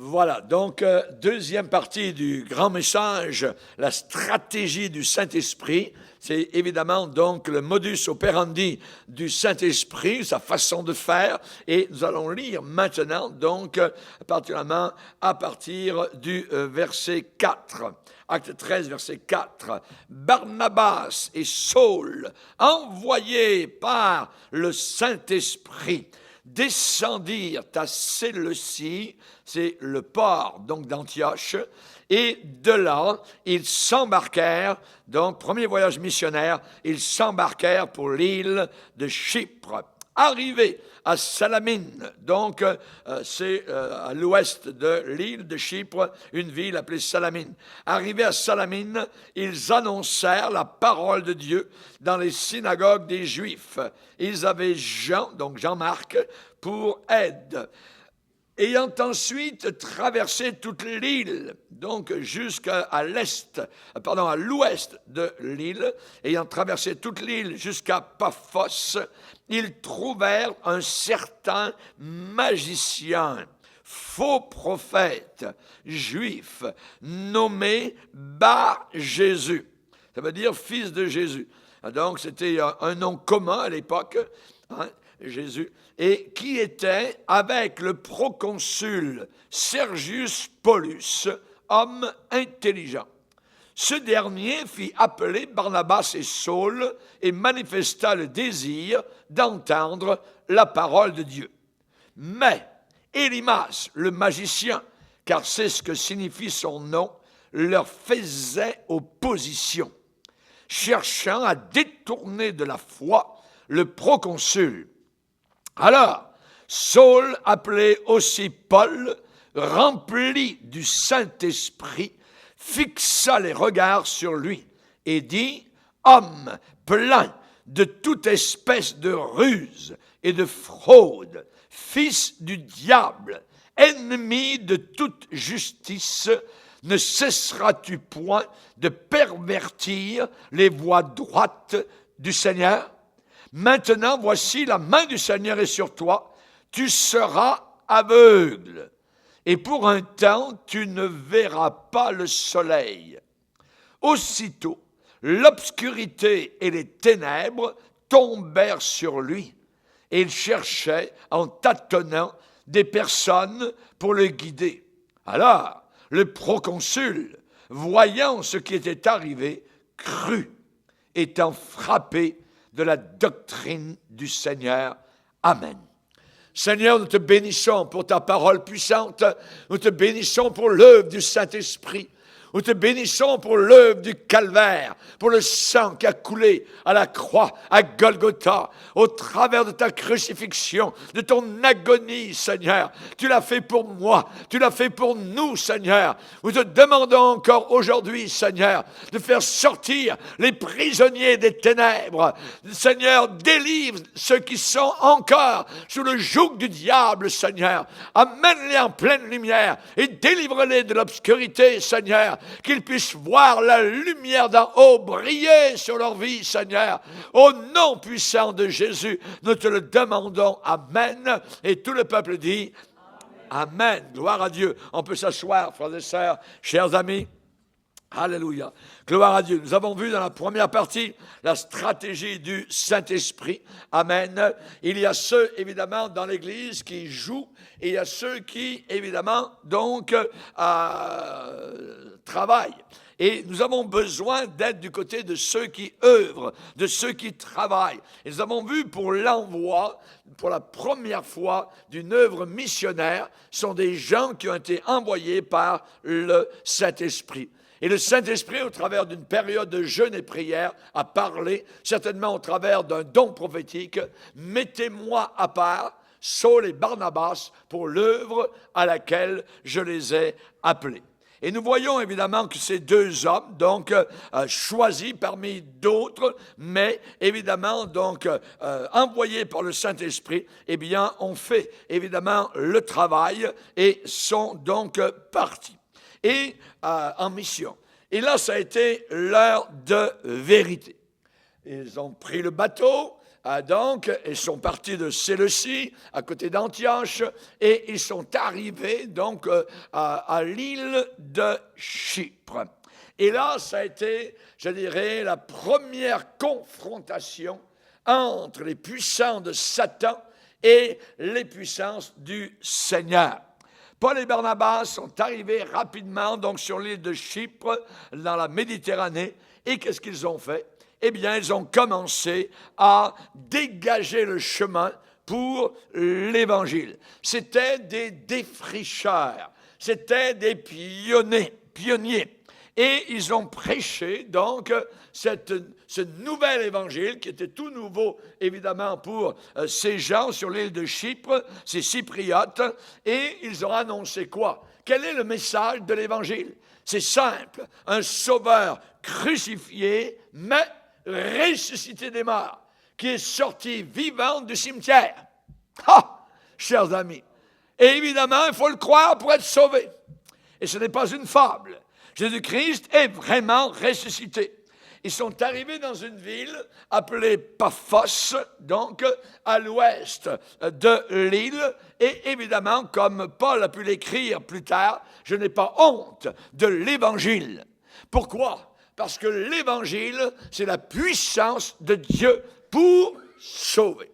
Voilà, donc deuxième partie du grand message, la stratégie du Saint-Esprit. C'est évidemment donc le modus operandi du Saint-Esprit, sa façon de faire. Et nous allons lire maintenant, donc, particulièrement à partir du verset 4. Acte 13, verset 4. Barnabas et Saul, envoyés par le Saint-Esprit, descendirent à Séleucie, c'est le port donc d'Antioche, et de là, ils s'embarquèrent, donc premier voyage missionnaire, ils s'embarquèrent pour l'île de Chypre. Arrivés à Salamine, donc c'est à l'ouest de l'île de Chypre, une ville appelée Salamine. Arrivés à Salamine, ils annoncèrent la parole de Dieu dans les synagogues des Juifs. Ils avaient Jean, donc Jean-Marc, pour aide. Ayant ensuite traversé toute l'île, donc jusqu'à l'ouest de l'île, ayant traversé toute l'île jusqu'à Paphos, ils trouvèrent un certain magicien, faux prophète, juif, nommé Bar-Jésus. Ça veut dire fils de Jésus. Donc c'était un nom commun à l'époque, Jésus, et qui était avec le proconsul Sergius Paulus, homme intelligent. Ce dernier fit appeler Barnabas et Saul et manifesta le désir d'entendre la parole de Dieu. Mais Élymas, le magicien, car c'est ce que signifie son nom, leur faisait opposition, cherchant à détourner de la foi le proconsul. Alors, Saul, appelé aussi Paul, rempli du Saint-Esprit, fixa les regards sur lui et dit, « Homme plein de toute espèce de ruse et de fraude, fils du diable, ennemi de toute justice, ne cesseras-tu point de pervertir les voies droites du Seigneur ? Maintenant, voici, la main du Seigneur est sur toi, tu seras aveugle, et pour un temps, tu ne verras pas le soleil. » Aussitôt, l'obscurité et les ténèbres tombèrent sur lui, et il cherchait, en tâtonnant, des personnes pour le guider. Alors, le proconsul, voyant ce qui était arrivé, crut, étant frappé de la doctrine du Seigneur. Amen. Seigneur, nous te bénissons pour ta parole puissante. Nous te bénissons pour l'œuvre du Saint-Esprit. Nous te bénissons pour l'œuvre du calvaire, pour le sang qui a coulé à la croix, à Golgotha, au travers de ta crucifixion, de ton agonie, Seigneur. Tu l'as fait pour moi, tu l'as fait pour nous, Seigneur. Nous te demandons encore aujourd'hui, Seigneur, de faire sortir les prisonniers des ténèbres. Seigneur, délivre ceux qui sont encore sous le joug du diable, Seigneur. Amène-les en pleine lumière et délivre-les de l'obscurité, Seigneur. Qu'ils puissent voir la lumière d'en haut briller sur leur vie, Seigneur. Au nom puissant de Jésus, nous te le demandons. Amen. Et tout le peuple dit Amen. Amen. Gloire à Dieu. On peut s'asseoir, frères et sœurs, chers amis. Alléluia. Gloire à Dieu. Nous avons vu dans la première partie la stratégie du Saint-Esprit. Amen. Il y a ceux, évidemment, dans l'Église qui jouent et il y a ceux qui, évidemment, donc, travaillent. Et nous avons besoin d'être du côté de ceux qui œuvrent, de ceux qui travaillent. Et nous avons vu pour l'envoi, pour la première fois, d'une œuvre missionnaire, sont des gens qui ont été envoyés par le Saint-Esprit. Et le Saint-Esprit, au travers d'une période de jeûne et prière, a parlé, certainement au travers d'un don prophétique, « Mettez-moi à part, Saul et Barnabas, pour l'œuvre à laquelle je les ai appelés. » Et nous voyons évidemment que ces deux hommes, donc choisis parmi d'autres, mais évidemment donc envoyés par le Saint-Esprit, eh bien ont fait évidemment le travail et sont donc partis. Et en mission. Et là, ça a été l'heure de vérité. ils ont pris le bateau, donc, ils sont partis de Séleucie, à côté d'Antioche, et ils sont arrivés donc à l'île de Chypre. Et là, ça a été, je dirais, la première confrontation entre les puissants de Satan et les puissances du Seigneur. Paul et Barnabas sont arrivés rapidement donc sur l'île de Chypre, dans la Méditerranée, et qu'est-ce qu'ils ont fait? Eh bien, ils ont commencé à dégager le chemin pour l'Évangile. C'était des défricheurs, c'était des pionniers. Et ils ont prêché donc ce nouvel évangile qui était tout nouveau, évidemment, pour ces gens sur l'île de Chypre, ces Cypriotes. Et ils ont annoncé quoi? Quel est le message de l'évangile? C'est simple, un sauveur crucifié, mais ressuscité des morts, qui est sorti vivant du cimetière. Ah, chers amis, et évidemment, il faut le croire pour être sauvé. Et ce n'est pas une fable. Jésus-Christ est vraiment ressuscité. Ils sont arrivés dans une ville appelée Paphos, donc à l'ouest de l'île. Et évidemment, comme Paul a pu l'écrire plus tard, je n'ai pas honte de l'Évangile. Pourquoi? Parce que l'Évangile, c'est la puissance de Dieu pour sauver.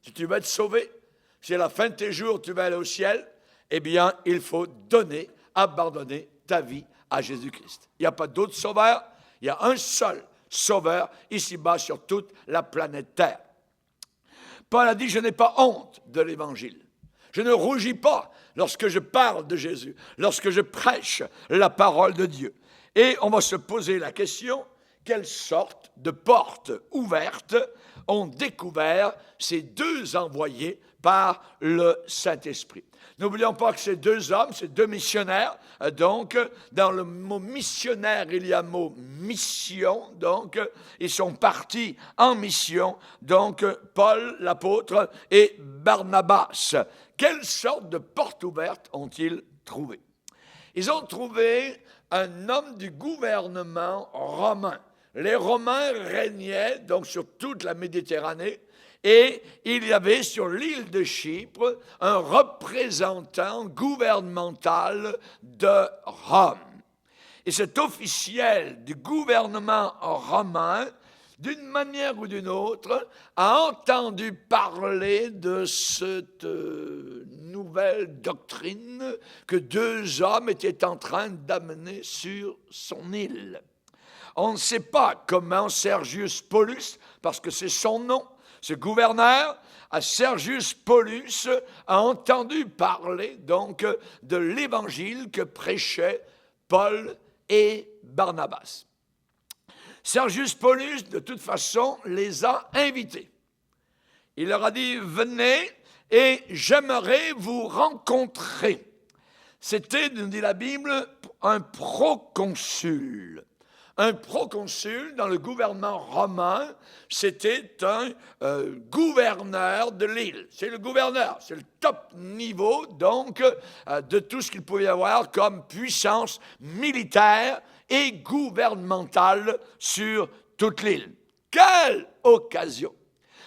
Si tu veux être sauvé, si à la fin de tes jours tu vas aller au ciel, eh bien, il faut abandonner ta vie à Jésus-Christ. Il n'y a pas d'autre sauveur, il y a un seul sauveur ici-bas sur toute la planète Terre. Paul a dit, je n'ai pas honte de l'Évangile. Je ne rougis pas lorsque je parle de Jésus, lorsque je prêche la parole de Dieu. Et on va se poser la question, quelle sorte de portes ouvertes ont découvert ces deux envoyés par le Saint-Esprit? N'oublions pas que ces deux hommes, ces deux missionnaires, donc, dans le mot missionnaire, il y a le mot mission, donc, ils sont partis en mission, donc, Paul, l'apôtre, et Barnabas. Quelle sorte de porte ouverte ont-ils trouvé? Ils ont trouvé un homme du gouvernement romain. Les Romains régnaient, donc, sur toute la Méditerranée, et il y avait sur l'île de Chypre un représentant gouvernemental de Rome. Et cet officiel du gouvernement romain, d'une manière ou d'une autre, a entendu parler de cette nouvelle doctrine que deux hommes étaient en train d'amener sur son île. On ne sait pas comment Sergius Paulus, parce que c'est son nom, ce gouverneur, Sergius Paulus, a entendu parler donc de l'évangile que prêchaient Paul et Barnabas. Sergius Paulus, de toute façon, les a invités. Il leur a dit, venez et j'aimerais vous rencontrer. C'était, nous dit la Bible, un proconsul. Un proconsul dans le gouvernement romain, c'était un gouverneur de l'île. C'est le gouverneur, c'est le top niveau donc de tout ce qu'il pouvait y avoir comme puissance militaire et gouvernementale sur toute l'île. Quelle occasion!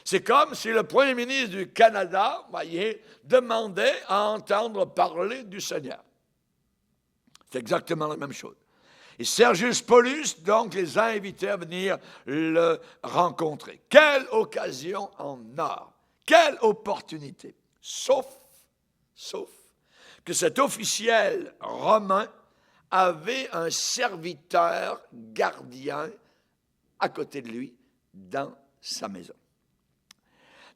C'est comme si le premier ministre du Canada, voyez, demandait à entendre parler du Seigneur. C'est exactement la même chose. Et Sergius Paulus, donc, les a invités à venir le rencontrer. Quelle occasion en or! Quelle opportunité! Sauf que cet officiel romain avait un serviteur gardien à côté de lui dans sa maison.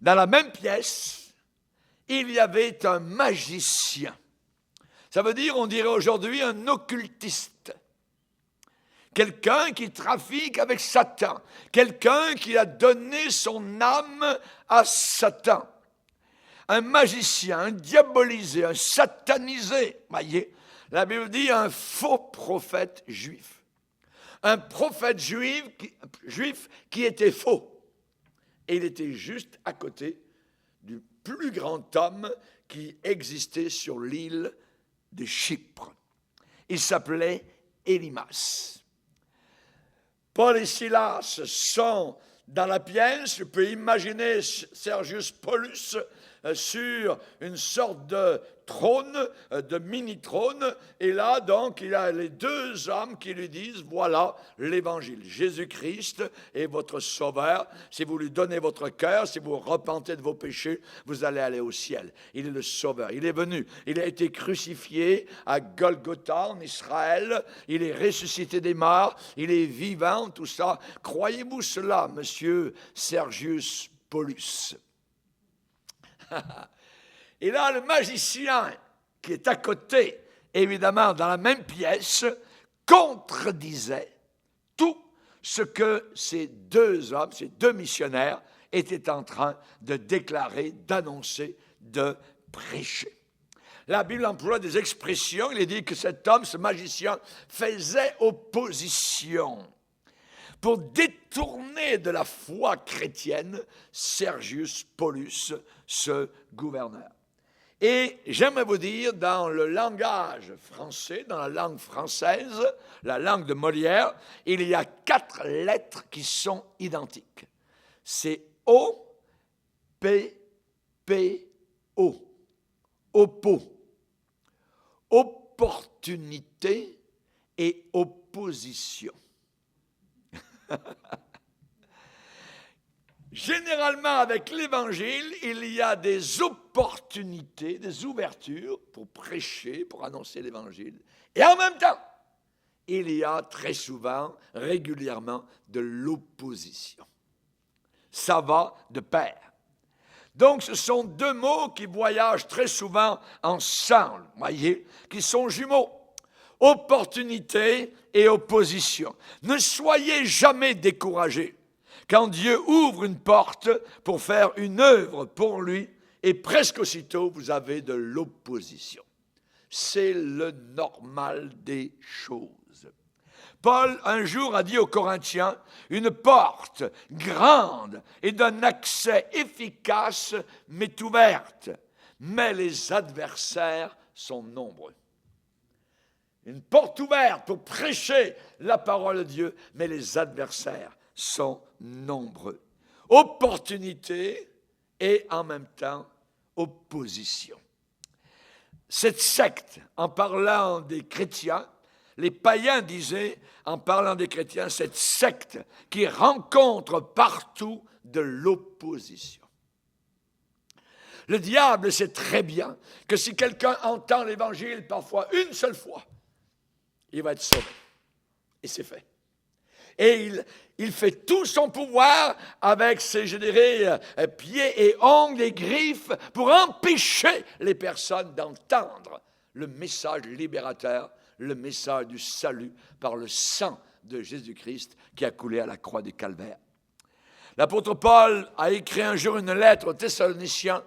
Dans la même pièce, il y avait un magicien. Ça veut dire, on dirait aujourd'hui, un occultiste. Quelqu'un qui trafique avec Satan. Quelqu'un qui a donné son âme à Satan. Un magicien, un diabolisé, un satanisé. Voyez, la Bible dit un faux prophète juif. Un prophète juif qui était faux. Et il était juste à côté du plus grand homme qui existait sur l'île de Chypre. Il s'appelait Élymas. Paul et Silas sont Dans la pièce, je peux imaginer Sergius Paulus sur une sorte de trône, de mini-trône, et là, donc, il y a les deux hommes qui lui disent, voilà l'évangile. Jésus-Christ est votre sauveur. Si vous lui donnez votre cœur, si vous repentez de vos péchés, vous allez aller au ciel. Il est le sauveur. Il est venu. Il a été crucifié à Golgotha, en Israël. Il est ressuscité des morts. Il est vivant, tout ça. Croyez-vous cela, monsieur Sergius Paulus? Et là, le magicien qui est à côté, évidemment dans la même pièce, contredisait tout ce que ces deux hommes, ces deux missionnaires, étaient en train de déclarer, d'annoncer, de prêcher. La Bible emploie des expressions. Il est dit que cet homme, ce magicien, faisait opposition. Pour détourner de la foi chrétienne Sergius Paulus, ce gouverneur. Et j'aimerais vous dire, dans le langage français, dans la langue française, la langue de Molière, il y a 4 lettres qui sont identiques. C'est O, P, P, O. Oppo. Opportunité et opposition. Généralement, avec l'Évangile, il y a des opportunités, des ouvertures pour prêcher, pour annoncer l'Évangile. Et en même temps, il y a très souvent, régulièrement, de l'opposition. Ça va de pair. Donc, ce sont deux mots qui voyagent très souvent ensemble, voyez, qui sont jumeaux. Opportunité et opposition. Ne soyez jamais découragés. Quand Dieu ouvre une porte pour faire une œuvre pour lui, et presque aussitôt, vous avez de l'opposition. C'est le normal des choses. Paul, un jour, a dit aux Corinthiens, une porte grande et d'un accès efficace m'est ouverte, mais les adversaires sont nombreux. Une porte ouverte pour prêcher la parole de Dieu, mais les adversaires sont nombreux. Opportunité et en même temps opposition. Cette secte, en parlant des chrétiens, les païens disaient, en parlant des chrétiens, cette secte qui rencontre partout de l'opposition. Le diable sait très bien que si quelqu'un entend l'Évangile parfois une seule fois, il va être sauvé. Et c'est fait. Et il fait tout son pouvoir avec ses, je dirais, pieds et ongles et griffes pour empêcher les personnes d'entendre le message libérateur, le message du salut par le sang de Jésus-Christ qui a coulé à la croix du Calvaire. L'apôtre Paul a écrit un jour une lettre aux Thessaloniciens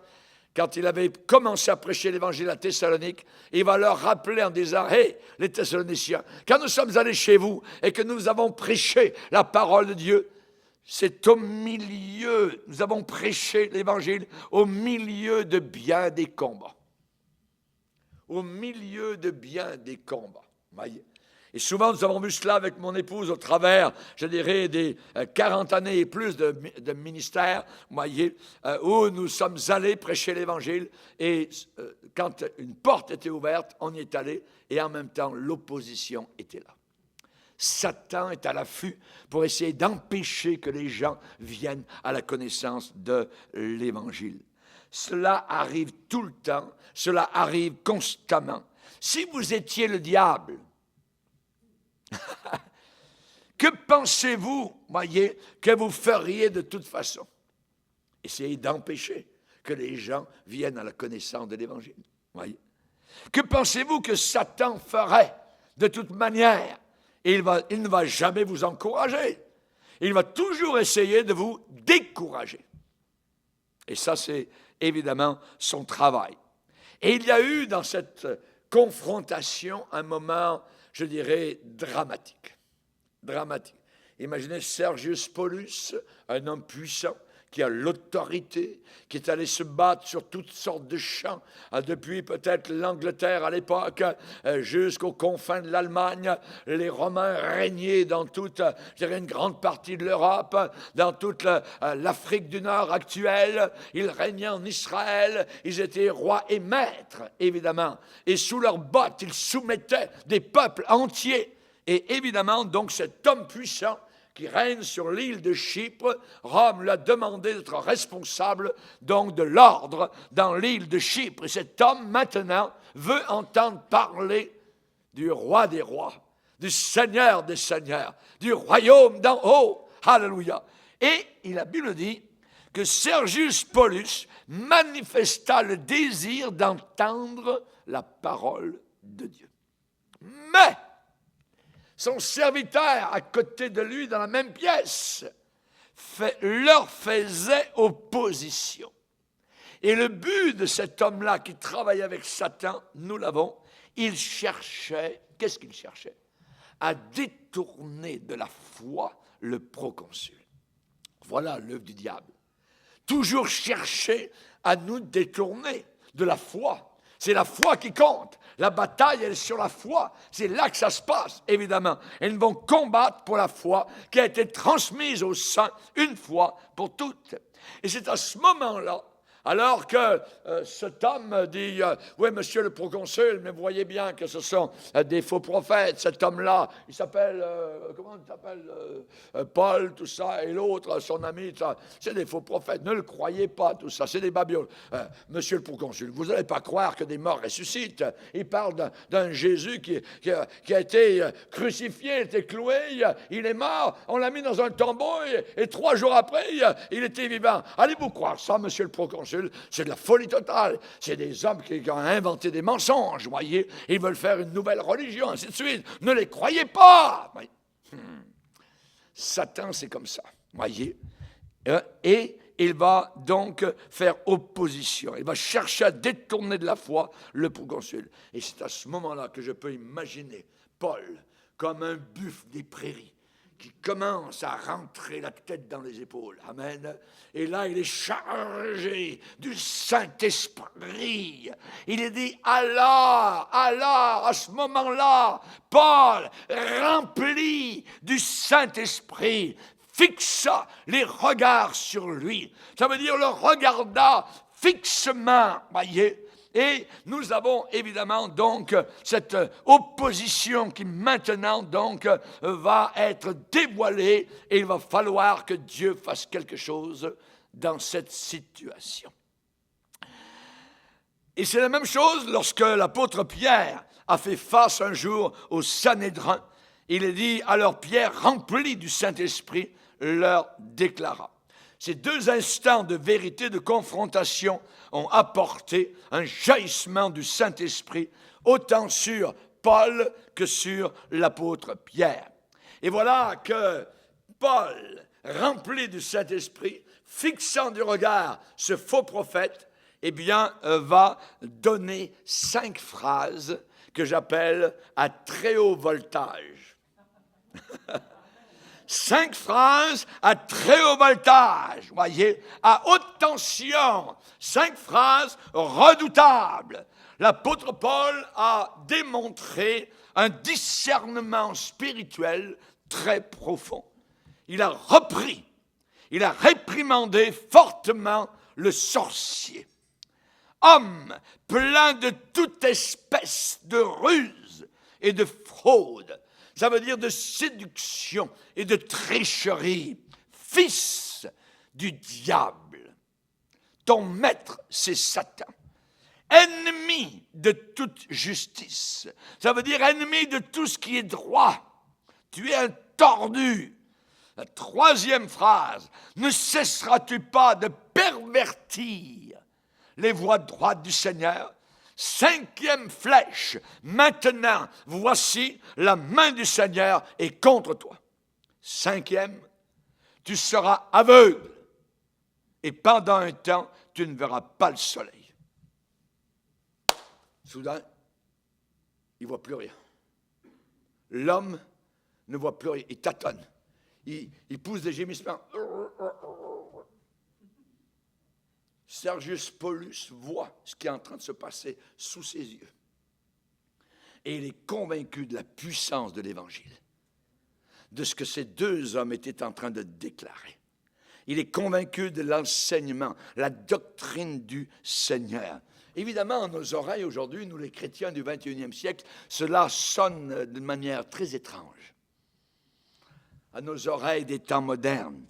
quand il avait commencé à prêcher l'évangile à Thessalonique. Il va leur rappeler en disant « Hey, les Thessaloniciens, quand nous sommes allés chez vous et que nous avons prêché la parole de Dieu, c'est au milieu, nous avons prêché l'évangile au milieu de bien des combats. » Au milieu de bien des combats. Voyez. Et souvent, nous avons vu cela avec mon épouse au travers, je dirais, des 40 années et plus de ministère, voyez, où nous sommes allés prêcher l'Évangile. Et quand une porte était ouverte, on y est allé. Et en même temps, l'opposition était là. Satan est à l'affût pour essayer d'empêcher que les gens viennent à la connaissance de l'Évangile. Cela arrive tout le temps, cela arrive constamment. Si vous étiez le diable, que pensez-vous, voyez, que vous feriez de toute façon? Essayez d'empêcher que les gens viennent à la connaissance de l'Évangile. Voyez. Que pensez-vous que Satan ferait de toute manière? Il ne va jamais vous encourager. Il va toujours essayer de vous décourager. Et ça, c'est évidemment son travail. Et il y a eu dans cette confrontation un moment, je dirais, dramatique. Dramatique. Imaginez Sergius Paulus, un homme puissant, qui a l'autorité, qui est allé se battre sur toutes sortes de champs, depuis peut-être l'Angleterre à l'époque, jusqu'aux confins de l'Allemagne. Les Romains régnaient dans toute, je dirais, une grande partie de l'Europe, dans toute l'Afrique du Nord actuelle. Ils régnaient en Israël, ils étaient rois et maîtres, évidemment. Et sous leurs bottes, ils soumettaient des peuples entiers. Et évidemment, donc, cet homme puissant qui règne sur l'île de Chypre, Rome lui a demandé d'être responsable donc de l'ordre dans l'île de Chypre. Et cet homme, maintenant, veut entendre parler du roi des rois, du Seigneur des seigneurs, du royaume d'en haut. Alléluia. Et la Bible dit que Sergius Paulus manifesta le désir d'entendre la parole de Dieu. Mais son serviteur à côté de lui dans la même pièce leur faisait opposition. Et le but de cet homme-là qui travaillait avec Satan, nous l'avons, il cherchait, qu'est-ce qu'il cherchait? À détourner de la foi le proconsul. Voilà l'œuvre du diable. Toujours chercher à nous détourner de la foi. C'est la foi qui compte. La bataille, elle est sur la foi. C'est là que ça se passe, évidemment. Et ils vont combattre pour la foi qui a été transmise aux saints une fois pour toutes. Et c'est à ce moment-là, alors que cet homme dit « Oui, monsieur le proconsul, mais vous voyez bien que ce sont des faux prophètes. Cet homme-là, il s'appelle, comment il s'appelle Paul, tout ça, et l'autre, son ami, ça, c'est des faux prophètes. Ne le croyez pas, tout ça, c'est des babioles. Monsieur le proconsul, vous n'allez pas croire que des morts ressuscitent. Il parle d'un Jésus qui a été crucifié, il a été cloué, il est mort, on l'a mis dans un tombeau, et 3 jours après, il était vivant. Allez-vous croire ça, monsieur le proconsul? C'est de la folie totale. C'est des hommes qui ont inventé des mensonges, voyez. Ils veulent faire une nouvelle religion, ainsi de suite. Ne les croyez pas. Satan, c'est comme ça, voyez. Et il va donc faire opposition. Il va chercher à détourner de la foi le proconsul. Et c'est à ce moment-là que je peux imaginer Paul comme un buffle des prairies qui commence à rentrer la tête dans les épaules. Amen. Et là, il est chargé du Saint-Esprit. Il est dit, alors, à ce moment-là, Paul, rempli du Saint-Esprit, fixa les regards sur lui. Ça veut dire le regarda fixement, voyez. Et nous avons évidemment donc cette opposition qui maintenant donc va être dévoilée et il va falloir que Dieu fasse quelque chose dans cette situation. Et c'est la même chose lorsque l'apôtre Pierre a fait face un jour au Sanhédrin. Il est dit, alors Pierre, rempli du Saint-Esprit, leur déclara. Ces 2 instants de vérité, de confrontation, ont apporté un jaillissement du Saint-Esprit, autant sur Paul que sur l'apôtre Pierre. Et voilà que Paul, rempli du Saint-Esprit, fixant du regard ce faux prophète, eh bien, va donner 5 phrases que j'appelle à très haut voltage. 5 phrases à très haut voltage, voyez, à haute tension, 5 phrases redoutables. L'apôtre Paul a démontré un discernement spirituel très profond. Il a repris, il a réprimandé fortement le sorcier. Homme plein de toute espèce de ruse et de fraude, ça veut dire de séduction et de tricherie. Fils du diable. Ton maître, c'est Satan. Ennemi de toute justice. Ça veut dire ennemi de tout ce qui est droit. Tu es un tordu. La 3e phrase. Ne cesseras-tu pas de pervertir les voies droites du Seigneur? 5e flèche, maintenant, voici, la main du Seigneur est contre toi. 5e, tu seras aveugle et pendant un temps, tu ne verras pas le soleil. Soudain, il ne voit plus rien. L'homme ne voit plus rien, il tâtonne, il pousse des gémissements. Sergius Paulus voit ce qui est en train de se passer sous ses yeux. Et il est convaincu de la puissance de l'Évangile, de ce que ces deux hommes étaient en train de déclarer. Il est convaincu de l'enseignement, la doctrine du Seigneur. Évidemment, à nos oreilles aujourd'hui, nous les chrétiens du 21e siècle, cela sonne d'une manière très étrange. À nos oreilles des temps modernes,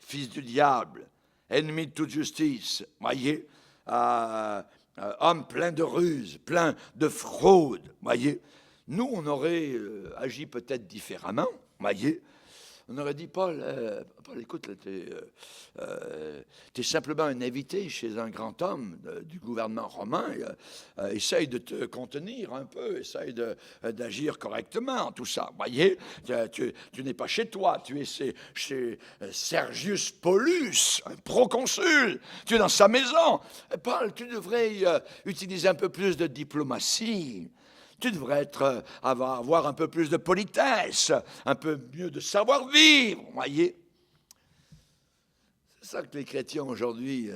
fils du diable, ennemi de toute justice, voyez, homme plein de ruses, plein de fraude, voyez. Nous, on aurait agi peut-être différemment, voyez. On aurait dit, Paul, écoute, tu es simplement un invité chez un grand homme du gouvernement romain. Essaye de te contenir un peu, essaye d'agir correctement, tout ça. Voyez, tu n'es pas chez toi, tu es chez Sergius Paulus, un proconsul. Tu es dans sa maison. Paul, tu devrais utiliser un peu plus de diplomatie. Tu devrais avoir un peu plus de politesse, un peu mieux de savoir-vivre, voyez. C'est ça que les chrétiens aujourd'hui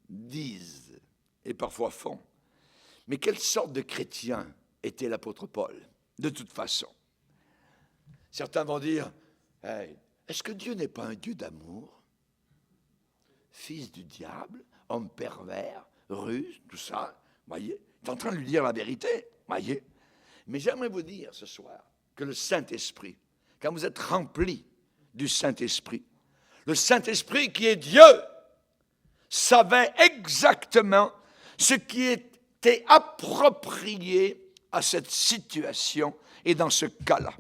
disent et parfois font. Mais quelle sorte de chrétien était l'apôtre Paul, de toute façon? Certains vont dire, hey, est-ce que Dieu n'est pas un Dieu d'amour? Fils du diable, homme pervers, ruse, tout ça, voyez. Tu es en train de lui dire la vérité. Voyez. Mais j'aimerais vous dire ce soir que le Saint-Esprit, quand vous êtes rempli du Saint-Esprit, le Saint-Esprit qui est Dieu, savait exactement ce qui était approprié à cette situation et dans ce cas-là.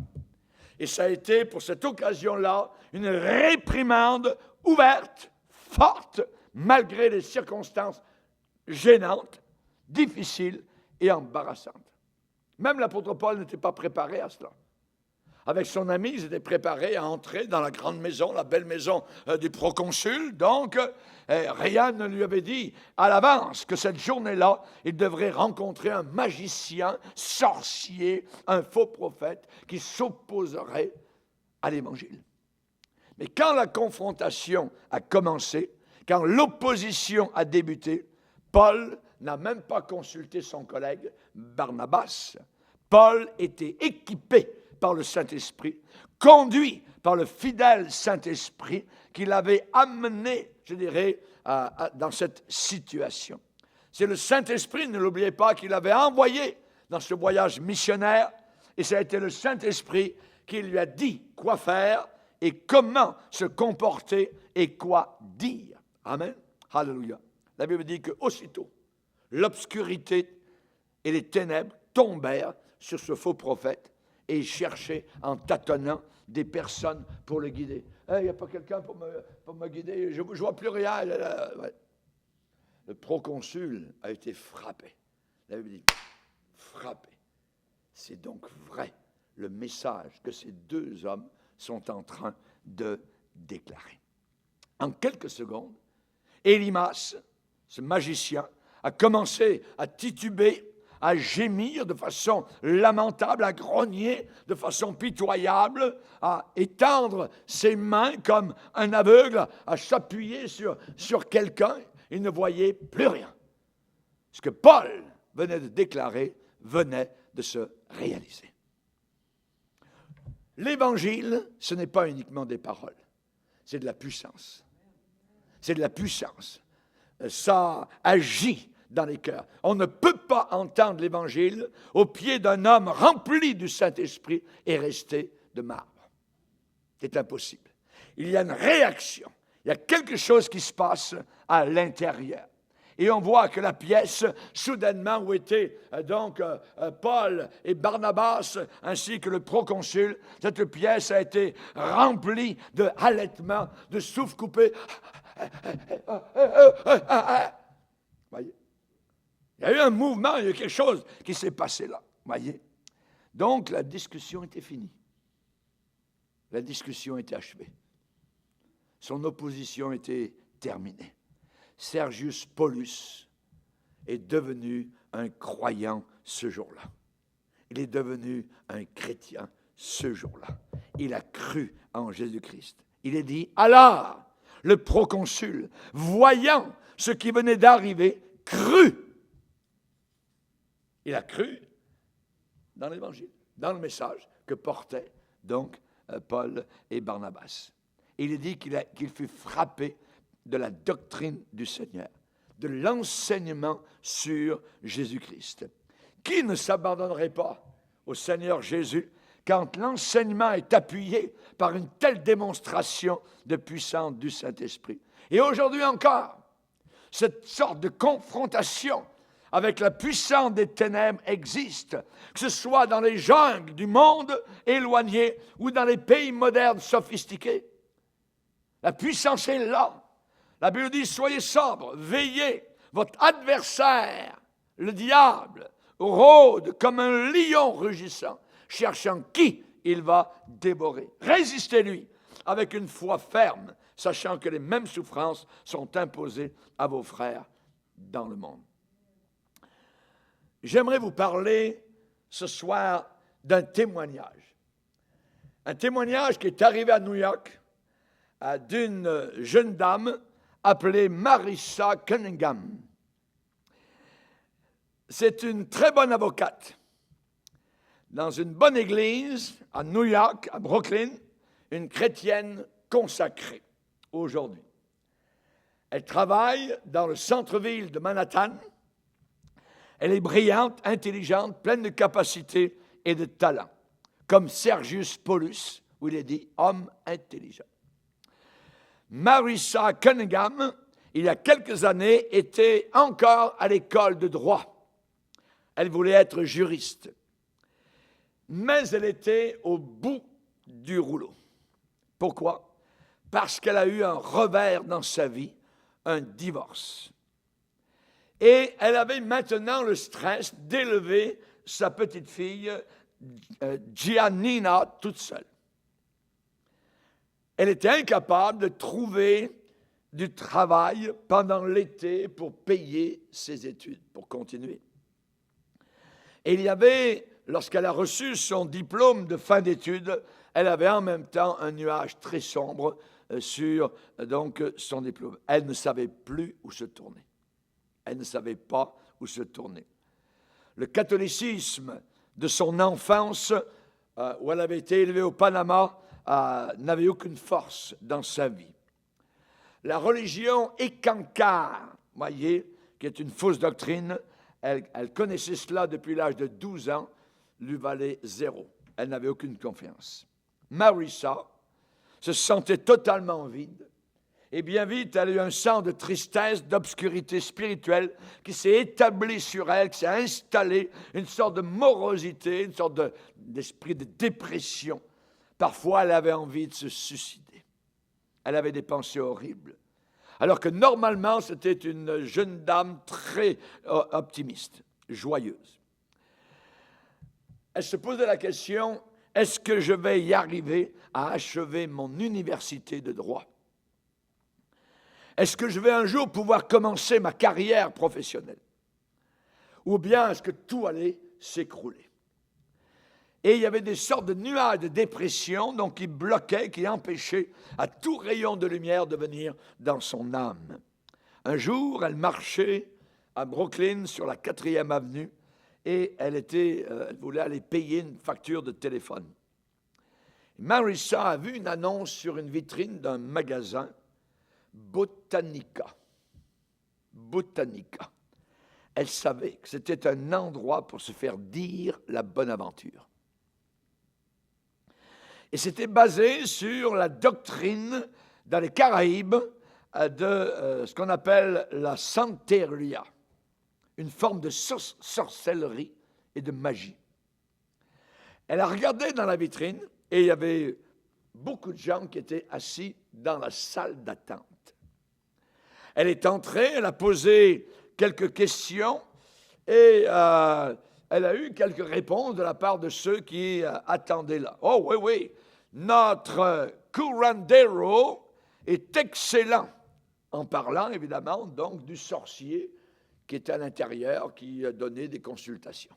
Et ça a été pour cette occasion-là une réprimande ouverte, forte, malgré les circonstances gênantes, difficiles et embarrassante. Même l'apôtre Paul n'était pas préparé à cela. Avec son ami, ils étaient préparés à entrer dans la grande maison, la belle maison du proconsul. Donc, rien ne lui avait dit à l'avance que cette journée-là, il devrait rencontrer un magicien, sorcier, un faux prophète qui s'opposerait à l'Évangile. Mais quand la confrontation a commencé, quand l'opposition a débuté, Paul n'a même pas consulté son collègue Barnabas. Paul était équipé par le Saint-Esprit, conduit par le fidèle Saint-Esprit qui l'avait amené, je dirais, dans cette situation. C'est le Saint-Esprit, ne l'oubliez pas, qui l'avait envoyé dans ce voyage missionnaire, et ça a été le Saint-Esprit qui lui a dit quoi faire et comment se comporter et quoi dire. Amen. Alléluia. La Bible dit qu'aussitôt, l'obscurité et les ténèbres tombèrent sur ce faux prophète et il cherchait en tâtonnant des personnes pour le guider. Il n'y a pas quelqu'un pour me guider, je ne vois plus rien. Ouais. Le proconsul a été frappé. La Bible dit, frappé. C'est donc vrai le message que ces deux hommes sont en train de déclarer. En quelques secondes, Élymas, ce magicien, a commencé à tituber, à gémir de façon lamentable, à grogner de façon pitoyable, à étendre ses mains comme un aveugle, à s'appuyer sur quelqu'un. Il ne voyait plus rien. Ce que Paul venait de déclarer venait de se réaliser. L'Évangile, ce n'est pas uniquement des paroles, c'est de la puissance. C'est de la puissance. Ça agit dans les cœurs. On ne peut pas entendre l'Évangile au pied d'un homme rempli du Saint-Esprit et rester de marbre. C'est impossible. Il y a une réaction. Il y a quelque chose qui se passe à l'intérieur. Et on voit que la pièce, soudainement, où étaient donc Paul et Barnabas, ainsi que le proconsul, cette pièce a été remplie de halètements, de souffle coupé. Voyez? Il y a eu un mouvement, il y a eu quelque chose qui s'est passé là. Voyez? Donc, la discussion était finie. La discussion était achevée. Son opposition était terminée. Sergius Paulus est devenu un croyant ce jour-là. Il est devenu un chrétien ce jour-là. Il a cru en Jésus-Christ. Il est dit, alors, le proconsul, voyant ce qui venait d'arriver, crut. Il a cru dans l'Évangile, dans le message que portaient donc Paul et Barnabas. Il est dit qu'il fut frappé de la doctrine du Seigneur, de l'enseignement sur Jésus-Christ. Qui ne s'abandonnerait pas au Seigneur Jésus quand l'enseignement est appuyé par une telle démonstration de puissance du Saint-Esprit? Et aujourd'hui encore, cette sorte de confrontation avec la puissance des ténèbres existe, que ce soit dans les jungles du monde éloigné ou dans les pays modernes sophistiqués. La puissance est là. La Bible dit, soyez sobres, veillez. Votre adversaire, le diable, rôde comme un lion rugissant, cherchant qui il va dévorer. Résistez-lui avec une foi ferme, sachant que les mêmes souffrances sont imposées à vos frères dans le monde. J'aimerais vous parler ce soir d'un témoignage. Un témoignage qui est arrivé à New York d'une jeune dame appelée Marissa Cunningham. C'est une très bonne avocate. Dans une bonne église à New York, à Brooklyn, une chrétienne consacrée aujourd'hui. Elle travaille dans le centre-ville de Manhattan. Elle est brillante, intelligente, pleine de capacités et de talent, comme Sergius Paulus, où il est dit « homme intelligent ». Marissa Cunningham, il y a quelques années, était encore à l'école de droit. Elle voulait être juriste. Mais elle était au bout du rouleau. Pourquoi? Parce qu'elle a eu un revers dans sa vie, un divorce. Et elle avait maintenant le stress d'élever sa petite fille, Giannina, toute seule. Elle était incapable de trouver du travail pendant l'été pour payer ses études, pour continuer. Et il y avait, lorsqu'elle a reçu son diplôme de fin d'études, elle avait en même temps un nuage très sombre sur donc, son diplôme. Elle ne savait plus où se tourner. Elle ne savait pas où se tourner. Le catholicisme de son enfance, où elle avait été élevée au Panama, n'avait aucune force dans sa vie. La religion Ekankar, voyez, qui est une fausse doctrine, elle connaissait cela depuis l'âge de 12 ans, lui valait zéro. Elle n'avait aucune confiance. Marissa se sentait totalement vide. Et bien vite, elle a eu un sens de tristesse, d'obscurité spirituelle qui s'est établi sur elle, qui s'est installé, une sorte de morosité, une sorte d'esprit de dépression. Parfois, elle avait envie de se suicider. Elle avait des pensées horribles. Alors que normalement, c'était une jeune dame très optimiste, joyeuse. Elle se posait la question, est-ce que je vais y arriver à achever mon université de droit? Est-ce que je vais un jour pouvoir commencer ma carrière professionnelle? Ou bien est-ce que tout allait s'écrouler? Et il y avait des sortes de nuages de dépression, donc qui bloquaient, qui empêchaient à tout rayon de lumière de venir dans son âme. Un jour, elle marchait à Brooklyn sur la 4e avenue et elle voulait aller payer une facture de téléphone. Marissa a vu une annonce sur une vitrine d'un magasin, Botanica. Botanica. Elle savait que c'était un endroit pour se faire dire la bonne aventure. Et c'était basé sur la doctrine dans les Caraïbes de ce qu'on appelle la Santeria, une forme de sorcellerie et de magie. Elle a regardé dans la vitrine et il y avait beaucoup de gens qui étaient assis dans la salle d'attente. Elle est entrée, elle a posé quelques questions et elle a eu quelques réponses de la part de ceux qui attendaient là. Oh oui, oui, notre curandero est excellent, en parlant évidemment donc du sorcier qui était à l'intérieur, qui donnait des consultations.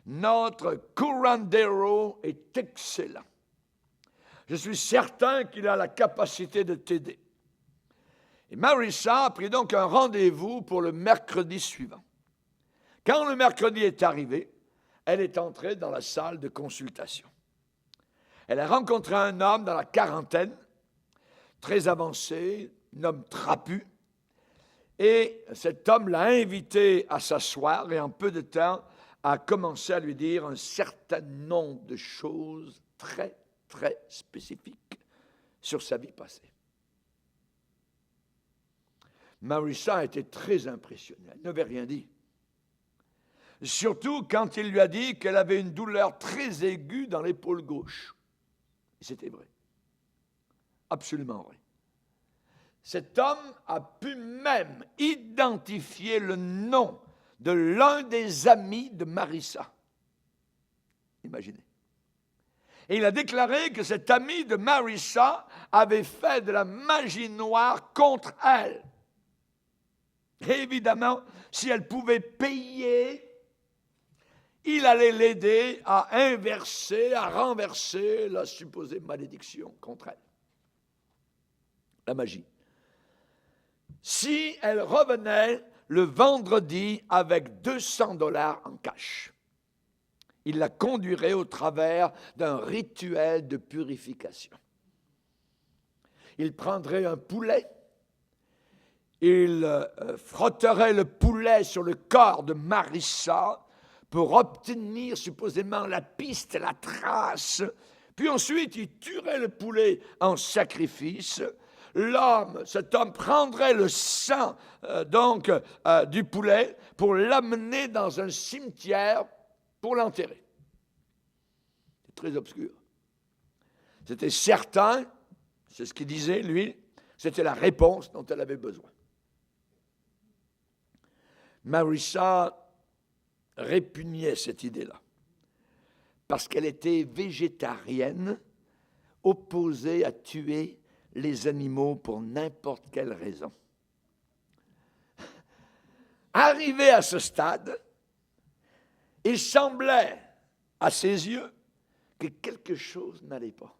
Notre curandero est excellent. Je suis certain qu'il a la capacité de t'aider. Et Marissa a pris donc un rendez-vous pour le mercredi suivant. Quand le mercredi est arrivé, elle est entrée dans la salle de consultation. Elle a rencontré un homme dans la quarantaine, très avancé, un homme trapu, et cet homme l'a invité à s'asseoir et en peu de temps a commencé à lui dire un certain nombre de choses très, très spécifiques sur sa vie passée. Marissa a été très impressionnée, elle n'avait rien dit. Surtout quand il lui a dit qu'elle avait une douleur très aiguë dans l'épaule gauche. Et c'était vrai, absolument vrai. Cet homme a pu même identifier le nom de l'un des amis de Marissa. Imaginez. Et il a déclaré que cet ami de Marissa avait fait de la magie noire contre elle. Et évidemment, si elle pouvait payer, il allait l'aider à inverser, à renverser la supposée malédiction contre elle. La magie. Si elle revenait le vendredi avec $200 en cash, il la conduirait au travers d'un rituel de purification. Il prendrait un poulet, il frotterait le poulet sur le corps de Marissa pour obtenir supposément la piste, la trace, puis ensuite il tuerait le poulet en sacrifice. Cet homme prendrait le sang du poulet pour l'amener dans un cimetière pour l'enterrer. C'est très obscur. C'était certain, c'est ce qu'il disait, lui, c'était la réponse dont elle avait besoin. Marissa répugnait cette idée-là, parce qu'elle était végétarienne, opposée à tuer les animaux pour n'importe quelle raison. Arrivé à ce stade, il semblait, à ses yeux, que quelque chose n'allait pas.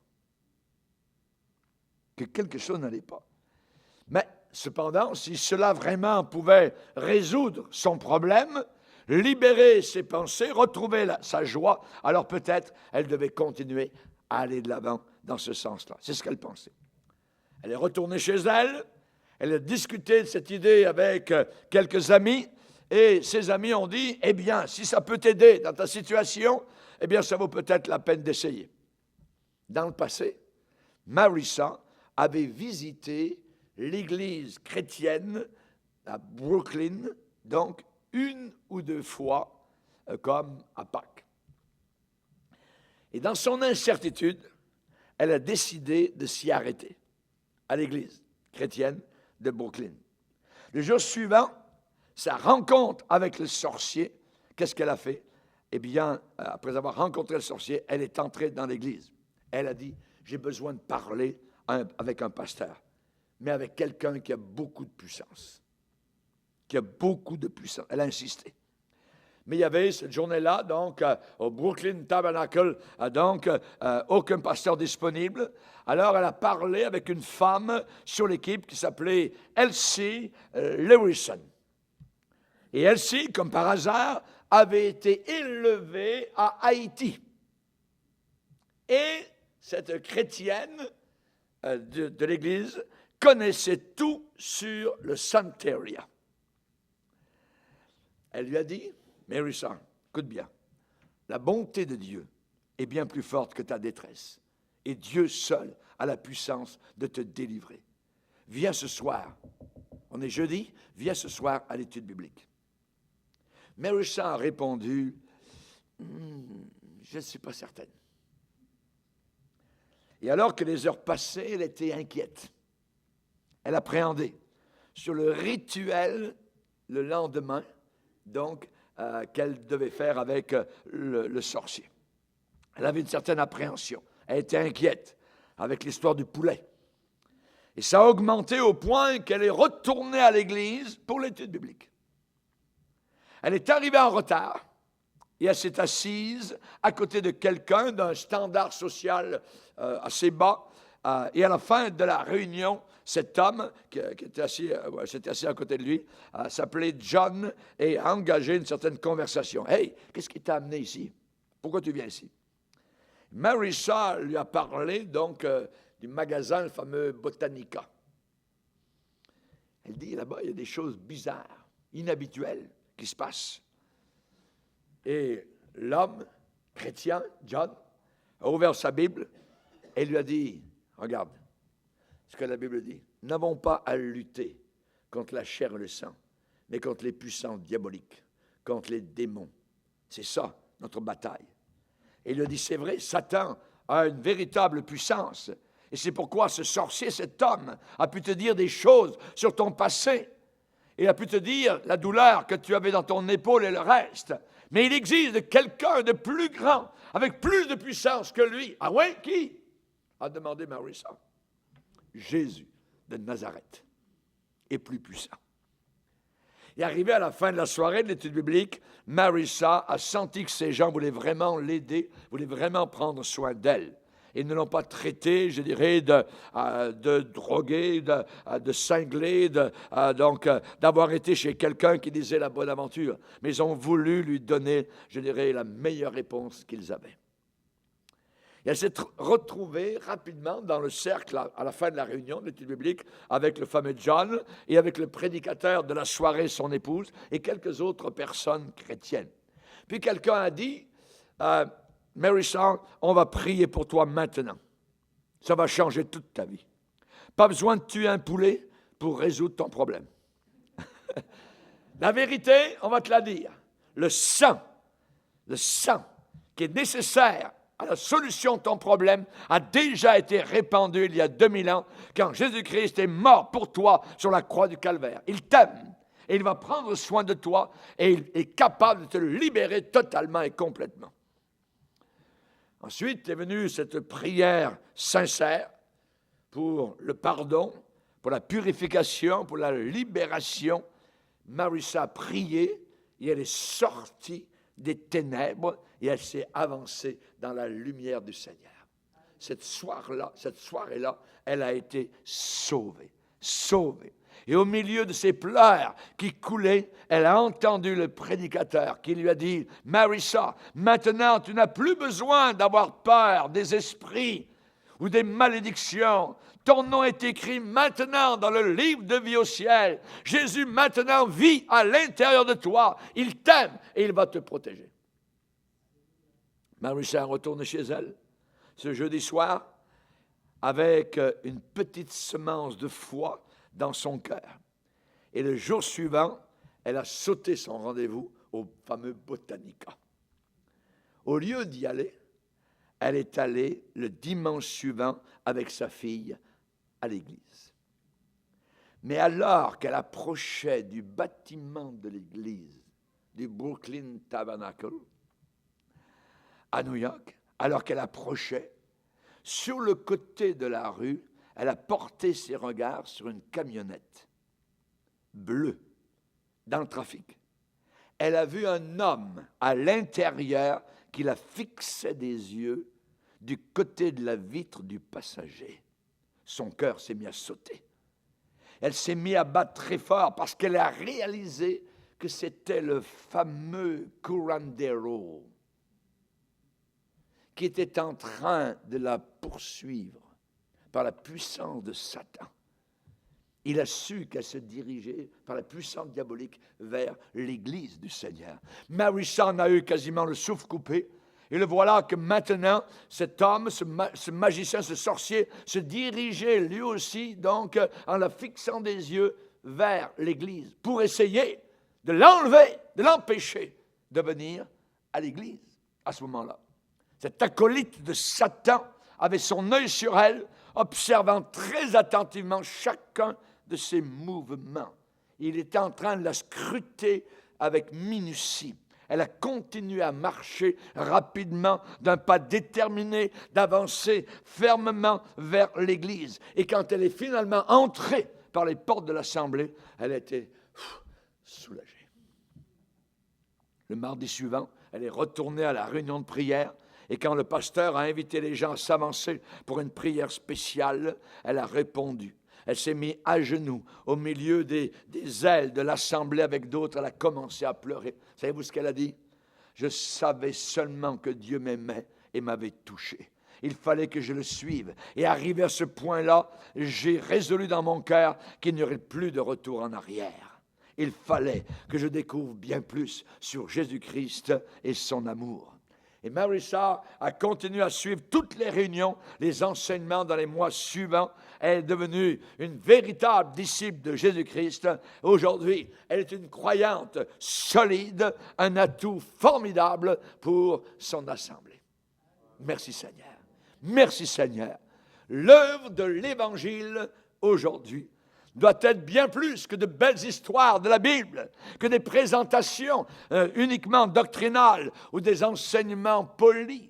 Que quelque chose n'allait pas. Mais cependant, si cela vraiment pouvait résoudre son problème, libérer ses pensées, retrouver sa joie, alors peut-être elle devait continuer à aller de l'avant dans ce sens-là. C'est ce qu'elle pensait. Elle est retournée chez elle, elle a discuté de cette idée avec quelques amis, et ses amis ont dit, eh bien, si ça peut t'aider dans ta situation, eh bien, ça vaut peut-être la peine d'essayer. Dans le passé, Marissa avait visité l'église chrétienne à Brooklyn, donc 1 ou 2 fois, comme à Pâques. Et dans son incertitude, elle a décidé de s'y arrêter à l'église chrétienne de Brooklyn. Le jour suivant, sa rencontre avec le sorcier, qu'est-ce qu'elle a fait? Eh bien, après avoir rencontré le sorcier, elle est entrée dans l'église. Elle a dit, j'ai besoin de parler avec un pasteur, mais avec quelqu'un qui a beaucoup de puissance. Qui a beaucoup de puissance. Elle a insisté. Mais il y avait cette journée-là, donc, au Brooklyn Tabernacle, aucun pasteur disponible. Alors, elle a parlé avec une femme sur l'équipe qui s'appelait Elsie Lewison. Et Elsie, comme par hasard, avait été élevée à Haïti. Et cette chrétienne de l'Église connaissait tout sur le Santeria. Elle lui a dit, Marissa, écoute bien, la bonté de Dieu est bien plus forte que ta détresse. Et Dieu seul a la puissance de te délivrer. Viens ce soir, on est jeudi, viens ce soir à l'étude biblique. Marissa a répondu, je ne suis pas certaine. Et alors que les heures passaient, elle était inquiète. Elle appréhendait sur le rituel le lendemain, donc, qu'elle devait faire avec le sorcier. Elle avait une certaine appréhension. Elle était inquiète avec l'histoire du poulet. Et ça a augmenté au point qu'elle est retournée à l'église pour l'étude biblique. Elle est arrivée en retard et elle s'est assise à côté de quelqu'un d'un standard social assez bas. Et à la fin de la réunion, cet homme qui était s'était assis à côté de lui, s'appelait John et a engagé une certaine conversation. « Hey, qu'est-ce qui t'a amené ici? Pourquoi tu viens ici? » Marissa lui a parlé donc du magasin, le fameux Botanica. Elle dit, là-bas, il y a des choses bizarres, inhabituelles qui se passent. Et l'homme chrétien, John, a ouvert sa Bible et lui a dit, regarde ce que la Bible dit. Nous n'avons pas à lutter contre la chair et le sang, mais contre les puissances diaboliques, contre les démons. C'est ça, notre bataille. Et il lui a dit, c'est vrai, Satan a une véritable puissance. Et c'est pourquoi ce sorcier, cet homme, a pu te dire des choses sur ton passé. Il a pu te dire la douleur que tu avais dans ton épaule et le reste. Mais il existe quelqu'un de plus grand, avec plus de puissance que lui. Ah ouais, qui? A demandé Marissa. Jésus de Nazareth est plus puissant. Et arrivé à la fin de la soirée de l'étude biblique, Marissa a senti que ces gens voulaient vraiment l'aider, voulaient vraiment prendre soin d'elle. Ils ne l'ont pas traité, je dirais, de drogué, de cinglé, d'avoir été chez quelqu'un qui disait la bonne aventure. Mais ils ont voulu lui donner, je dirais, la meilleure réponse qu'ils avaient. Et elle s'est retrouvée rapidement dans le cercle à la fin de la réunion de l'étude biblique avec le fameux John et avec le prédicateur de la soirée, son épouse, et quelques autres personnes chrétiennes. Puis quelqu'un a dit, Marissa, on va prier pour toi maintenant. Ça va changer toute ta vie. Pas besoin de tuer un poulet pour résoudre ton problème. La vérité, on va te la dire. Le sang qui est nécessaire à la solution de ton problème a déjà été répandu il y a 2000 ans quand Jésus-Christ est mort pour toi sur la croix du Calvaire. Il t'aime et il va prendre soin de toi et il est capable de te libérer totalement et complètement. Ensuite est venue cette prière sincère pour le pardon, pour la purification, pour la libération. Marissa a prié et elle est sortie des ténèbres et elle s'est avancée dans la lumière du Seigneur. Cette soirée-là, elle a été sauvée. Et au milieu de ses pleurs qui coulaient, elle a entendu le prédicateur qui lui a dit, « Marissa, maintenant tu n'as plus besoin d'avoir peur des esprits ou des malédictions. Ton nom est écrit maintenant dans le livre de vie au ciel. Jésus maintenant vit à l'intérieur de toi. Il t'aime et il va te protéger. » Marissa retourne chez elle ce jeudi soir avec une petite semence de foi dans son cœur. Et le jour suivant, elle a sauté son rendez-vous au fameux Botanica. Au lieu d'y aller, elle est allée le dimanche suivant avec sa fille à l'église. Mais alors qu'elle approchait du bâtiment de l'église, du Brooklyn Tabernacle, à New York, alors qu'elle approchait, sur le côté de la rue, elle a porté ses regards sur une camionnette bleue dans le trafic. Elle a vu un homme à l'intérieur qui la fixait des yeux du côté de la vitre du passager. Son cœur s'est mis à sauter. Elle s'est mise à battre très fort parce qu'elle a réalisé que c'était le fameux curandero qui était en train de la poursuivre par la puissance de Satan. Il a su qu'elle se dirigeait par la puissance diabolique vers l'Église du Seigneur. Marissa en a eu quasiment le souffle coupé. Et le voilà que maintenant, cet homme, ce magicien, ce sorcier, se dirigeait lui aussi, donc, en la fixant des yeux vers l'Église, pour essayer de l'enlever, de l'empêcher de venir à l'Église à ce moment-là. Cet acolyte de Satan avait son œil sur elle, observant très attentivement chacun de ses mouvements. Il était en train de la scruter avec minutie. Elle a continué à marcher rapidement, d'un pas déterminé, d'avancer fermement vers l'Église. Et quand elle est finalement entrée par les portes de l'Assemblée, elle était soulagée. Le mardi suivant, elle est retournée à la réunion de prière Et quand le pasteur a invité les gens à s'avancer pour une prière spéciale, elle a répondu. Elle s'est mise à genoux au milieu des ailes de l'assemblée avec d'autres. Elle a commencé à pleurer. Savez-vous ce qu'elle a dit? Je savais seulement que Dieu m'aimait et m'avait touché. Il fallait que je le suive. Et arrivé à ce point-là, j'ai résolu dans mon cœur qu'il n'y aurait plus de retour en arrière. Il fallait que je découvre bien plus sur Jésus-Christ et son amour. Et Marissa a continué à suivre toutes les réunions, les enseignements dans les mois suivants. Elle est devenue une véritable disciple de Jésus-Christ. Aujourd'hui, elle est une croyante solide, un atout formidable pour son assemblée. Merci Seigneur. Merci Seigneur. L'œuvre de l'Évangile aujourd'hui doit être bien plus que de belles histoires de la Bible, que des présentations uniquement doctrinales ou des enseignements polis.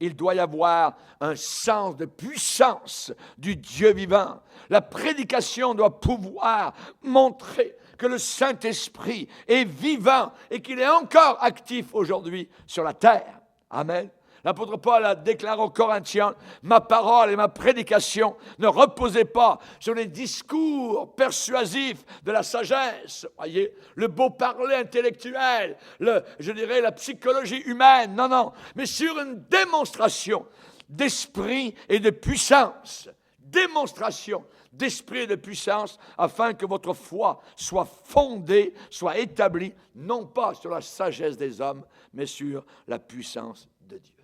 Il doit y avoir un sens de puissance du Dieu vivant. La prédication doit pouvoir montrer que le Saint-Esprit est vivant et qu'il est encore actif aujourd'hui sur la terre. Amen. L'apôtre Paul a déclaré aux Corinthiens, « Ma parole et ma prédication ne reposaient pas sur les discours persuasifs de la sagesse. » Voyez, le beau parler intellectuel, la psychologie humaine, non, mais sur une démonstration d'esprit et de puissance. Démonstration d'esprit et de puissance, afin que votre foi soit fondée, soit établie, non pas sur la sagesse des hommes, mais sur la puissance de Dieu.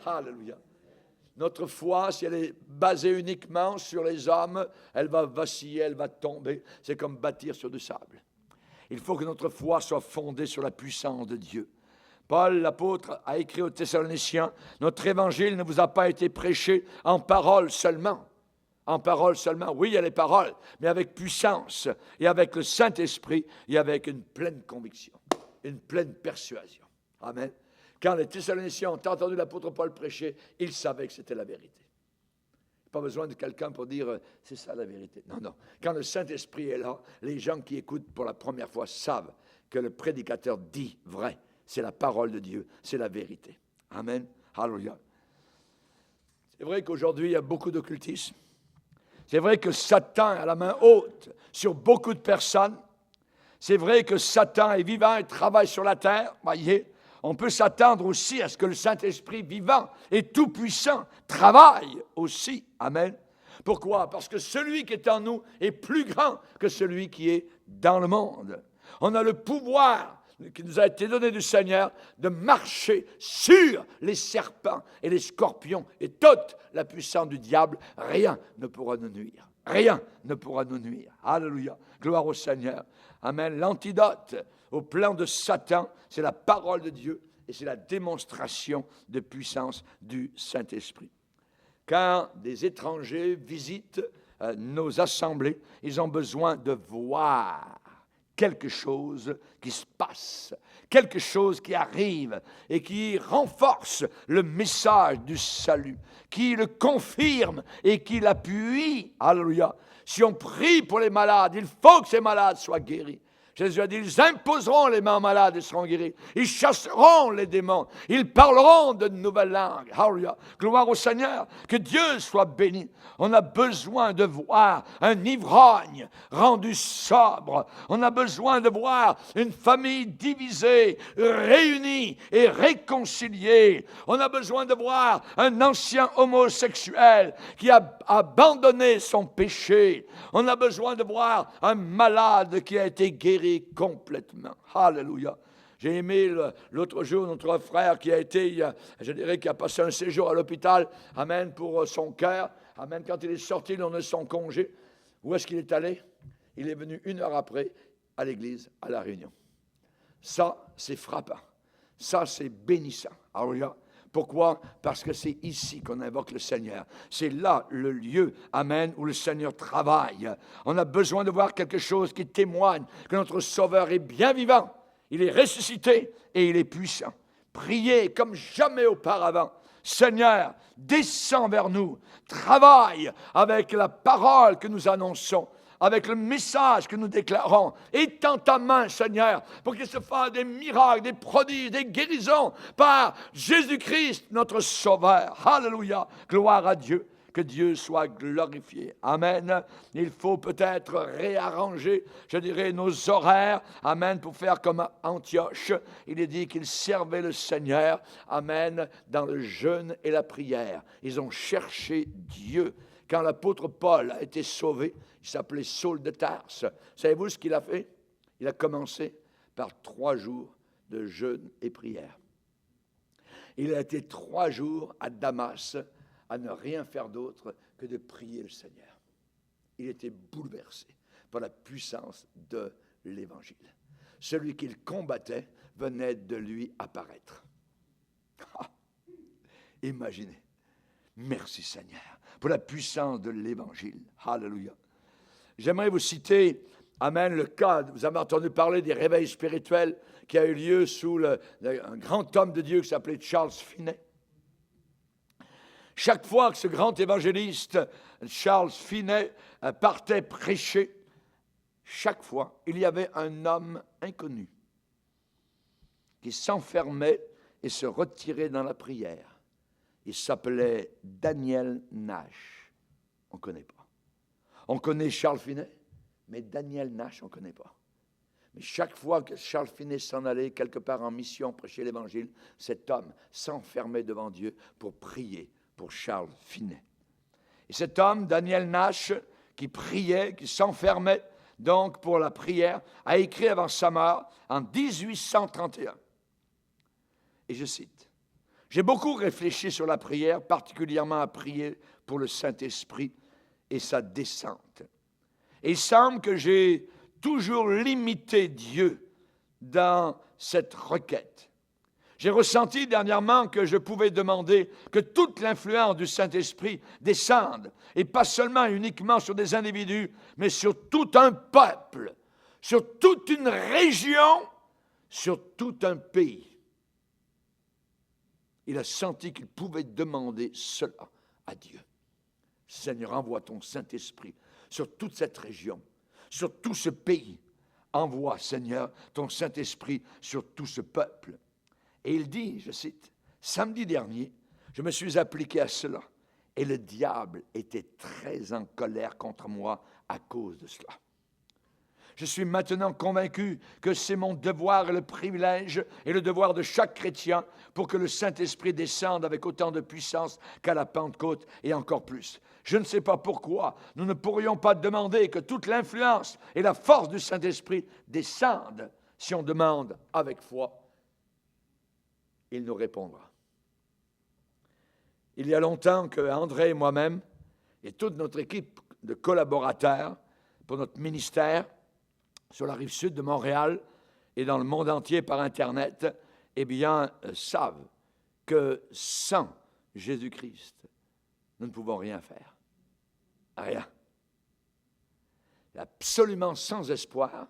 Alléluia. Notre foi, si elle est basée uniquement sur les hommes, elle va vaciller, elle va tomber. C'est comme bâtir sur du sable. Il faut que notre foi soit fondée sur la puissance de Dieu. Paul, l'apôtre, a écrit aux Thessaloniciens, « Notre évangile ne vous a pas été prêché en parole seulement. » En parole seulement, oui, il y a les paroles, mais avec puissance et avec le Saint-Esprit et avec une pleine conviction, une pleine persuasion. Amen. Quand les Thessaloniciens ont entendu l'apôtre Paul prêcher, ils savaient que c'était la vérité. Pas besoin de quelqu'un pour dire « c'est ça la vérité ». Non. Quand le Saint-Esprit est là, les gens qui écoutent pour la première fois savent que le prédicateur dit vrai. C'est la parole de Dieu, c'est la vérité. Amen. Alléluia. C'est vrai qu'aujourd'hui, il y a beaucoup d'occultisme. C'est vrai que Satan a la main haute sur beaucoup de personnes. C'est vrai que Satan est vivant et travaille sur la terre, voyez. On peut s'attendre aussi à ce que le Saint-Esprit vivant et tout-puissant travaille aussi. Amen. Pourquoi? Parce que celui qui est en nous est plus grand que celui qui est dans le monde. On a le pouvoir qui nous a été donné du Seigneur de marcher sur les serpents et les scorpions et toute la puissance du diable. Rien ne pourra nous nuire. Rien ne pourra nous nuire. Alléluia. Gloire au Seigneur. Amen. L'antidote au plan de Satan, c'est la parole de Dieu et c'est la démonstration de puissance du Saint-Esprit. Quand des étrangers visitent nos assemblées, ils ont besoin de voir quelque chose qui se passe, quelque chose qui arrive et qui renforce le message du salut, qui le confirme et qui l'appuie. Alléluia. Si on prie pour les malades, il faut que ces malades soient guéris. Jésus a dit, ils imposeront les mains aux malades et seront guéris. Ils chasseront les démons. Ils parleront de nouvelles langues. Alléluia. Gloire au Seigneur. Que Dieu soit béni. On a besoin de voir un ivrogne rendu sobre. On a besoin de voir une famille divisée, réunie et réconciliée. On a besoin de voir un ancien homosexuel qui a abandonné son péché. On a besoin de voir un malade qui a été guéri complètement. Alléluia. J'ai aimé l'autre jour notre frère qui a été, qui a passé un séjour à l'hôpital, amen, pour son cœur. Amen, quand il est sorti lors de son congé, où est-ce qu'il est allé? Il est venu 1 heure après à l'église, à la réunion. Ça, c'est frappant. Ça, c'est bénissant. Alléluia. Pourquoi? Parce que c'est ici qu'on invoque le Seigneur. C'est là le lieu, amen, où le Seigneur travaille. On a besoin de voir quelque chose qui témoigne que notre Sauveur est bien vivant. Il est ressuscité et il est puissant. Priez comme jamais auparavant. Seigneur, descends vers nous. Travaille avec la parole que nous annonçons. avec le message que nous déclarons. Étends ta main, Seigneur, pour qu'il se fasse des miracles, des prodiges, des guérisons par Jésus-Christ, notre Sauveur. Alléluia. Gloire à Dieu. Que Dieu soit glorifié. Amen. Il faut peut-être réarranger, je dirais, nos horaires. Amen. Pour faire comme Antioche. Il est dit qu'ils servaient le Seigneur. Amen. Dans le jeûne et la prière. Ils ont cherché Dieu. Quand l'apôtre Paul a été sauvé, il s'appelait Saul de Tarse. Savez-vous ce qu'il a fait? Il a commencé par 3 jours de jeûne et prière. Il a été 3 jours à Damas à ne rien faire d'autre que de prier le Seigneur. Il était bouleversé par la puissance de l'Évangile. Celui qu'il combattait venait de lui apparaître. Imaginez. Merci Seigneur pour la puissance de l'Évangile. Alléluia. J'aimerais vous citer, amen, le cas, vous avez entendu parler des réveils spirituels qui a eu lieu sous un grand homme de Dieu qui s'appelait Charles Finney. Chaque fois que ce grand évangéliste, Charles Finney, partait prêcher, chaque fois, il y avait un homme inconnu qui s'enfermait et se retirait dans la prière. Il s'appelait Daniel Nash. On ne connaît pas. On connaît Charles Finney, mais Daniel Nash, on ne connaît pas. Mais chaque fois que Charles Finney s'en allait quelque part en mission, prêcher l'Évangile, cet homme s'enfermait devant Dieu pour prier pour Charles Finney. Et cet homme, Daniel Nash, qui priait, qui s'enfermait donc pour la prière, a écrit avant sa mort en 1831. Et je cite, « J'ai beaucoup réfléchi sur la prière, particulièrement à prier pour le Saint-Esprit et sa descente. Et il semble que j'ai toujours limité Dieu dans cette requête. J'ai ressenti dernièrement que je pouvais demander que toute l'influence du Saint-Esprit descende, et pas seulement uniquement sur des individus, mais sur tout un peuple, sur toute une région, sur tout un pays. » Il a senti qu'il pouvait demander cela à Dieu. « Seigneur, envoie ton Saint-Esprit sur toute cette région, sur tout ce pays. Envoie, Seigneur, ton Saint-Esprit sur tout ce peuple. » Et il dit, je cite, « Samedi dernier, je me suis appliqué à cela, et le diable était très en colère contre moi à cause de cela. Je suis maintenant convaincu que c'est mon devoir et le privilège et le devoir de chaque chrétien pour que le Saint-Esprit descende avec autant de puissance qu'à la Pentecôte et encore plus. Je ne sais pas pourquoi nous ne pourrions pas demander que toute l'influence et la force du Saint-Esprit descendent si on demande avec foi. Il nous répondra. » Il y a longtemps que André et moi-même et toute notre équipe de collaborateurs pour notre ministère sur la rive sud de Montréal et dans le monde entier par Internet, eh bien, savent que sans Jésus-Christ, nous ne pouvons rien faire. Rien. Absolument sans espoir,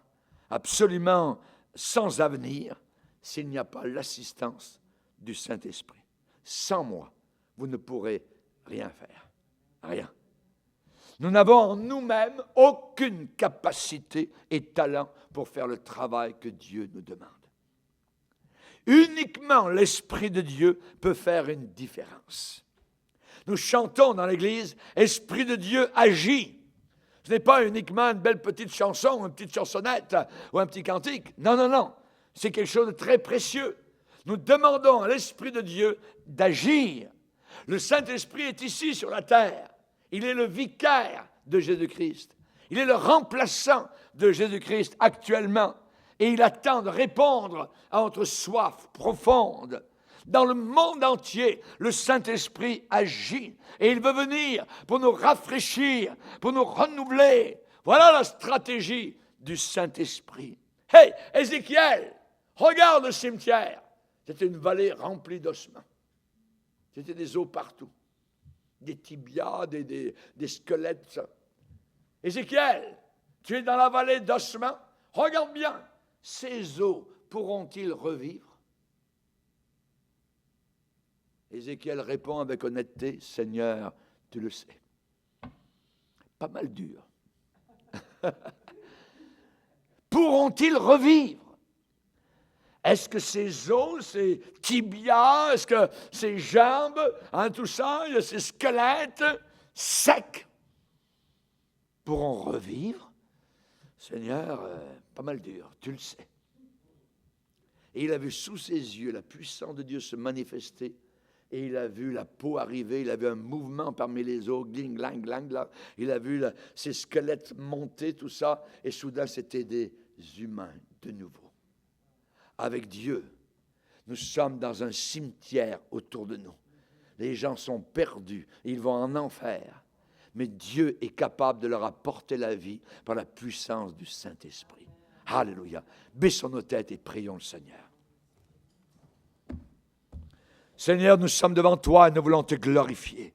absolument sans avenir, s'il n'y a pas l'assistance du Saint-Esprit. Sans moi, vous ne pourrez rien faire. Rien. Nous n'avons en nous-mêmes aucune capacité et talent pour faire le travail que Dieu nous demande. Uniquement l'Esprit de Dieu peut faire une différence. Nous chantons dans l'Église, « Esprit de Dieu agit ». Ce n'est pas uniquement une belle petite chanson, une petite chansonnette ou un petit cantique. Non, non, non. C'est quelque chose de très précieux. Nous demandons à l'Esprit de Dieu d'agir. Le Saint-Esprit est ici sur la terre. Il est le vicaire de Jésus-Christ. Il est le remplaçant de Jésus-Christ actuellement. Et il attend de répondre à notre soif profonde. Dans le monde entier, le Saint-Esprit agit. Et il veut venir pour nous rafraîchir, pour nous renouveler. Voilà la stratégie du Saint-Esprit. Hey, Ézéchiel, regarde le cimetière. C'était une vallée remplie d'ossements. C'était des os partout. Des tibias, des squelettes, ça. Ézéchiel, tu es dans la vallée d'ossements. Regarde bien, ces os pourront-ils revivre? Ézéchiel répond avec honnêteté, Seigneur, tu le sais. Pas mal dur. Pourront-ils revivre? Est-ce que ses os, ses tibias, est-ce que ses jambes, tout ça, ses squelettes secs pourront revivre? Seigneur, pas mal dur, tu le sais. Et il a vu sous ses yeux la puissance de Dieu se manifester. Et il a vu la peau arriver, il a vu un mouvement parmi les os, gling, glang, glang, là. Il a vu ces squelettes monter, tout ça. Et soudain, c'était des humains de nouveau. Avec Dieu, nous sommes dans un cimetière autour de nous. Les gens sont perdus, ils vont en enfer. Mais Dieu est capable de leur apporter la vie par la puissance du Saint-Esprit. Alléluia. Baissons nos têtes et prions le Seigneur. Seigneur, nous sommes devant toi et nous voulons te glorifier.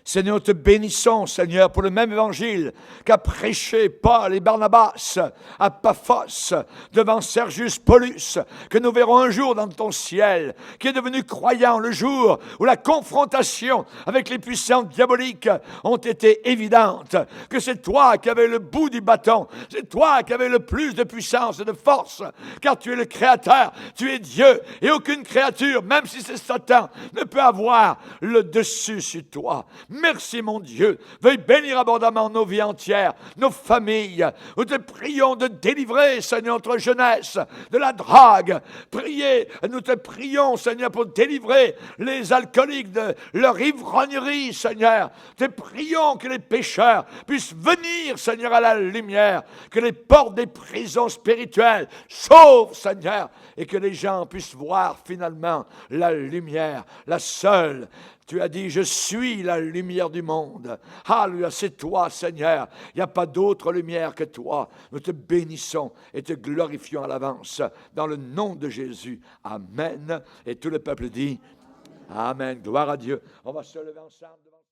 Seigneur, nous te bénissons, Seigneur, pour le même évangile qu'a prêché Paul et Barnabas à Paphos, devant Sergius Paulus, que nous verrons un jour dans ton ciel, qui est devenu croyant le jour où la confrontation avec les puissances diaboliques ont été évidentes, que c'est toi qui avais le bout du bâton, c'est toi qui avais le plus de puissance et de force, car tu es le Créateur, tu es Dieu, et aucune créature, même si c'est Satan, ne peut avoir le dessus sur toi. Merci mon Dieu, veuille bénir abondamment nos vies entières, nos familles. Nous te prions de délivrer, Seigneur, notre jeunesse de la drague. Nous te prions, Seigneur, pour délivrer les alcooliques de leur ivrognerie, Seigneur. Te prions que les pécheurs puissent venir, Seigneur, à la lumière, que les portes des prisons spirituelles s'ouvrent, Seigneur, et que les gens puissent voir finalement la lumière, la seule. Tu as dit, je suis la lumière du monde. Alléluia, c'est toi, Seigneur. Il n'y a pas d'autre lumière que toi. Nous te bénissons et te glorifions à l'avance. Dans le nom de Jésus. Amen. Et tout le peuple dit, Amen. Gloire à Dieu. On va se lever ensemble devant